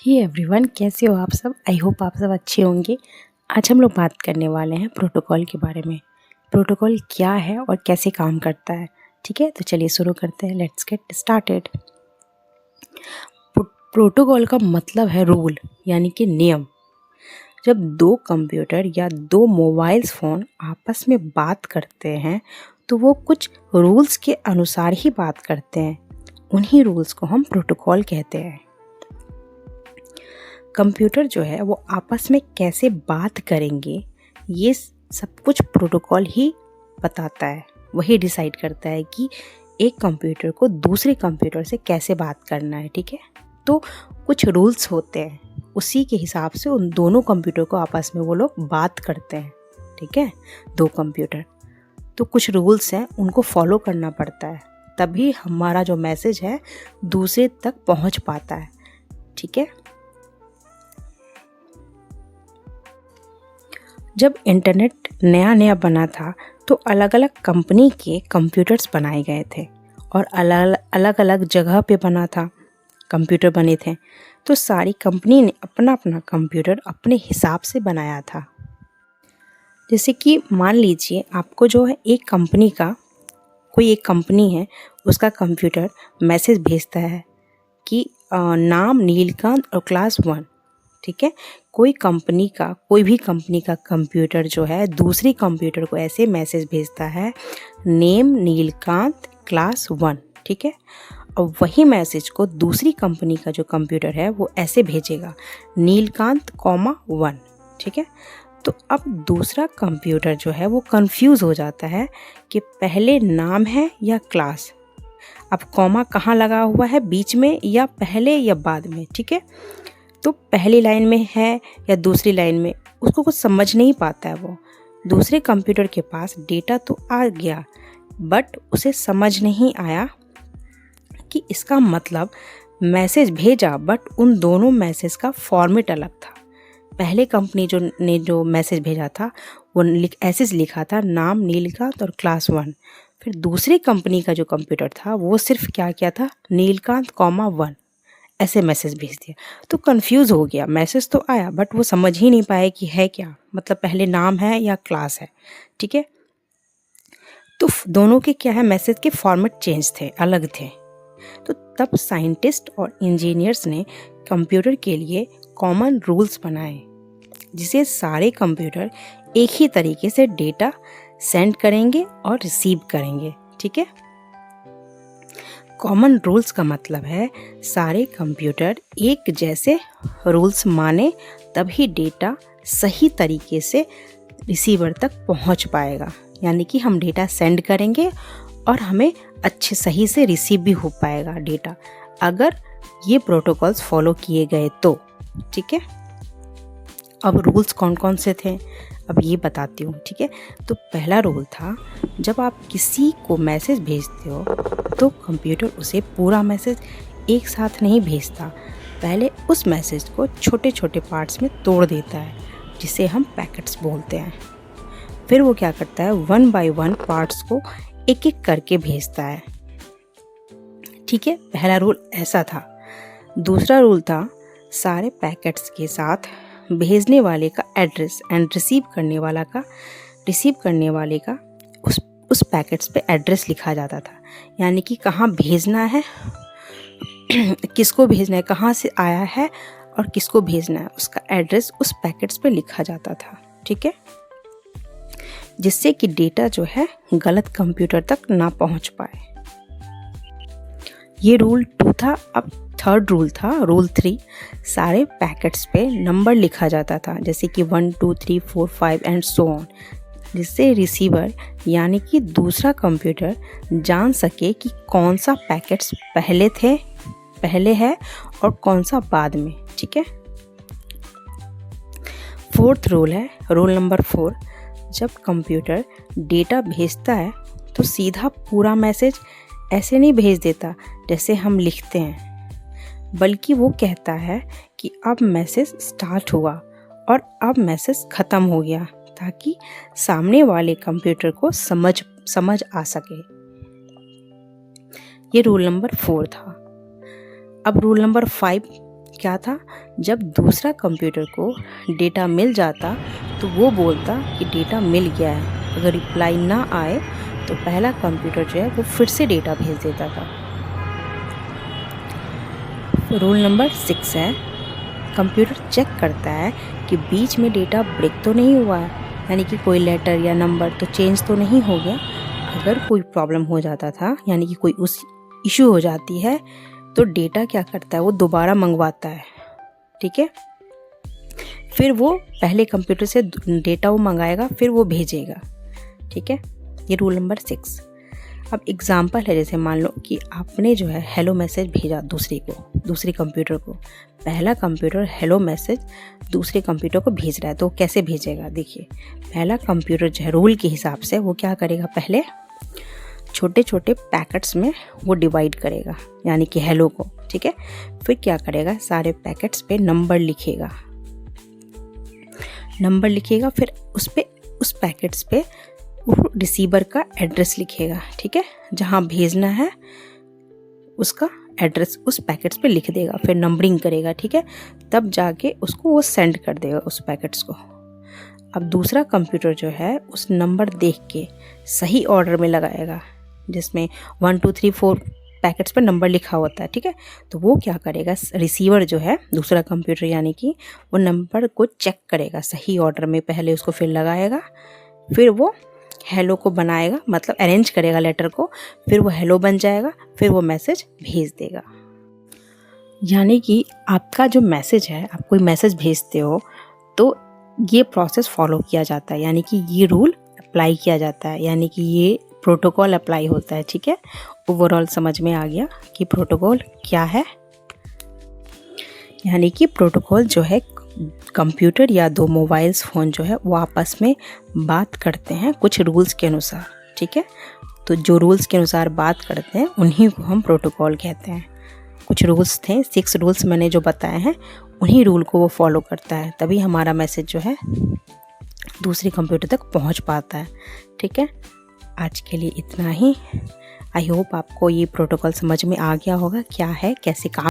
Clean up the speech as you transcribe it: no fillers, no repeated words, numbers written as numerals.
Hey everyone, कैसे हो आप सब। आई होप आप सब अच्छे होंगे। आज हम लोग बात करने वाले हैं प्रोटोकॉल के बारे में। प्रोटोकॉल क्या है और कैसे काम करता है। ठीक है, तो चलिए शुरू करते हैं। Let's get started. प्रोटोकॉल का मतलब है रूल, यानी कि नियम। जब दो कंप्यूटर या दो मोबाइल फ़ोन आपस में बात करते हैं तो वो कुछ रूल्स के अनुसार ही बात करते हैं। उन्हीं रूल्स को हम प्रोटोकॉल कहते हैं। कंप्यूटर जो है वो आपस में कैसे बात करेंगे, ये सब कुछ प्रोटोकॉल ही बताता है। वही डिसाइड करता है कि एक कंप्यूटर को दूसरे कंप्यूटर से कैसे बात करना है। ठीक है, तो कुछ रूल्स होते हैं, उसी के हिसाब से उन दोनों कंप्यूटर को आपस में वो लोग बात करते हैं। ठीक है, दो कंप्यूटर, तो कुछ रूल्स हैं, उनको फॉलो करना पड़ता है, तभी हमारा जो मैसेज है दूसरे तक पहुंच पाता है। ठीक है, जब इंटरनेट नया नया बना था तो अलग अलग कंपनी के कंप्यूटर्स बनाए गए थे और अलग अलग जगह पे बना था, कंप्यूटर बने थे। तो सारी कंपनी ने अपना अपना कंप्यूटर अपने हिसाब से बनाया था। जैसे कि मान लीजिए आपको जो है एक कंपनी का, कोई एक कंपनी है, उसका कंप्यूटर मैसेज भेजता है कि नाम नीलकांत और क्लास 1। ठीक है, कोई भी कंपनी का कंप्यूटर जो है दूसरी कंप्यूटर को ऐसे मैसेज भेजता है, नेम नीलकांत क्लास 1। ठीक है, और वही मैसेज को दूसरी कंपनी का जो कंप्यूटर है वो ऐसे भेजेगा, नीलकांत कॉमा 1। ठीक है, तो अब दूसरा कंप्यूटर जो है वो कंफ्यूज हो जाता है कि पहले नाम है या क्लास। अब कॉमा कहाँ लगा हुआ है, बीच में या पहले या बाद में। ठीक है, तो पहली लाइन में है या दूसरी लाइन में, उसको कुछ समझ नहीं पाता है। वो दूसरे कंप्यूटर के पास डेटा तो आ गया, बट उसे समझ नहीं आया कि इसका मतलब मैसेज भेजा, बट उन दोनों मैसेज का फॉर्मेट अलग था। पहले कंपनी जो मैसेज भेजा था वो ऐसे लिखा था, नाम नीलकांत और क्लास 1। फिर दूसरी कंपनी का जो कंप्यूटर था वो सिर्फ क्या किया था, नीलकांत कॉमा 1 ऐसे मैसेज भेज दिया। तो कंफ्यूज हो गया, मैसेज तो आया बट वो समझ ही नहीं पाए कि है क्या, मतलब पहले नाम है या क्लास है। ठीक है, तो दोनों के क्या है, मैसेज के फॉर्मेट चेंज थे, अलग थे। तो तब साइंटिस्ट और इंजीनियर्स ने कंप्यूटर के लिए कॉमन रूल्स बनाए, जिसे सारे कंप्यूटर एक ही तरीके से डेटा सेंड करेंगे और रिसीव करेंगे। ठीक है, कॉमन रूल्स का मतलब है सारे कंप्यूटर एक जैसे रूल्स माने, तभी डेटा सही तरीके से रिसीवर तक पहुंच पाएगा। यानी कि हम डेटा सेंड करेंगे और हमें अच्छे सही से रिसीव भी हो पाएगा डेटा, अगर ये प्रोटोकॉल्स फॉलो किए गए तो। ठीक है, अब रूल्स कौन कौन से थे अब ये बताती हूँ। ठीक है, तो पहला रूल था, जब आप किसी को मैसेज भेजते हो तो कंप्यूटर उसे पूरा मैसेज एक साथ नहीं भेजता, पहले उस मैसेज को छोटे छोटे पार्ट्स में तोड़ देता है, जिसे हम पैकेट्स बोलते हैं। फिर वो क्या करता है, 1 बाय 1 पार्ट्स को एक एक करके भेजता है। ठीक है, पहला रूल ऐसा था। दूसरा रूल था, सारे पैकेट्स के साथ भेजने वाले का एड्रेस एंड रिसीव करने वाले का उस पैकेट्स पे एड्रेस लिखा जाता था। यानी कि कहाँ भेजना है, किसको भेजना है, कहाँ से आया है और किसको भेजना है, उसका एड्रेस उस पैकेट्स पे लिखा जाता था। ठीक है, जिससे कि डेटा जो है गलत कंप्यूटर तक ना पहुंच पाए। ये रूल 2 था। अब थर्ड रूल था, रूल 3, सारे पैकेट्स पे नंबर लिखा जाता था, जैसे कि 1 2 3 4 5 एंड सो ऑन, जिससे रिसीवर यानी कि दूसरा कंप्यूटर जान सके कि कौन सा पैकेट्स पहले है और कौन सा बाद में। ठीक है, फोर्थ रूल है, रूल नंबर 4, जब कंप्यूटर डेटा भेजता है तो सीधा पूरा मैसेज ऐसे नहीं भेज देता जैसे हम लिखते हैं, बल्कि वो कहता है कि अब मैसेज स्टार्ट हुआ और अब मैसेज ख़त्म हो गया, ताकि सामने वाले कंप्यूटर को समझ आ सके। ये रूल नंबर 4 था। अब रूल नंबर 5 क्या था, जब दूसरा कंप्यूटर को डेटा मिल जाता तो वो बोलता कि डेटा मिल गया है। अगर रिप्लाई ना आए तो पहला कंप्यूटर जो है वो फिर से डेटा भेज देता था। रूल नंबर 6 है, कंप्यूटर चेक करता है कि बीच में डेटा ब्रेक तो नहीं हुआ है, यानी कि कोई लेटर या नंबर तो चेंज तो नहीं हो गया। अगर कोई प्रॉब्लम हो जाता था, यानी कि कोई उस इशू हो जाती है, तो डेटा क्या करता है, वो दोबारा मंगवाता है। ठीक है, फिर वो पहले कंप्यूटर से डेटा वो मंगाएगा, फिर वो भेजेगा। ठीक है, ये रूल नंबर 6। अब एग्जाम्पल है, जैसे मान लो कि आपने जो है हेलो मैसेज भेजा दूसरे कंप्यूटर को। पहला कंप्यूटर हेलो मैसेज दूसरे कंप्यूटर को भेज रहा है, तो कैसे भेजेगा? देखिए, पहला कंप्यूटर जो है रूल के हिसाब से वो क्या करेगा, पहले छोटे छोटे पैकेट्स में वो डिवाइड करेगा, यानी कि हेलो को। ठीक है, फिर क्या करेगा, सारे पैकेट्स पे नंबर लिखेगा, फिर उस पैकेट्स पे वो रिसीवर का एड्रेस लिखेगा। ठीक है, जहाँ भेजना है उसका एड्रेस उस पैकेट्स पे लिख देगा, फिर नंबरिंग करेगा। ठीक है, तब जाके उसको वो सेंड कर देगा उस पैकेट्स को। अब दूसरा कंप्यूटर जो है उस नंबर देख के सही ऑर्डर में लगाएगा, जिसमें 1 2 3 4 पैकेट्स पर नंबर लिखा होता है। ठीक है, तो वो क्या करेगा, रिसीवर जो है दूसरा कंप्यूटर, यानी कि वो नंबर को चेक करेगा सही ऑर्डर में, पहले उसको फिर लगाएगा, फिर वो हेलो को बनाएगा, मतलब अरेंज करेगा लेटर को, फिर वो हेलो बन जाएगा, फिर वो मैसेज भेज देगा। यानी कि आपका जो मैसेज है, आप कोई मैसेज भेजते हो तो ये प्रोसेस फॉलो किया जाता है, यानी कि ये रूल अप्लाई किया जाता है, यानी कि ये प्रोटोकॉल अप्लाई होता है। ठीक है, ओवरऑल समझ में आ गया कि प्रोटोकॉल क्या है। यानी कि प्रोटोकॉल जो है, कंप्यूटर या दो मोबाइल्स फ़ोन जो है वो आपस में बात करते हैं कुछ रूल्स के अनुसार। ठीक है, तो जो रूल्स के अनुसार बात करते हैं उन्हीं को हम प्रोटोकॉल कहते हैं। कुछ रूल्स थे, 6 रूल्स मैंने जो बताए हैं, उन्हीं रूल को वो फॉलो करता है, तभी हमारा मैसेज जो है दूसरे कंप्यूटर तक पहुंच पाता है। ठीक है, आज के लिए इतना ही। आई होप आपको ये प्रोटोकॉल समझ में आ गया होगा, क्या है, कैसे काम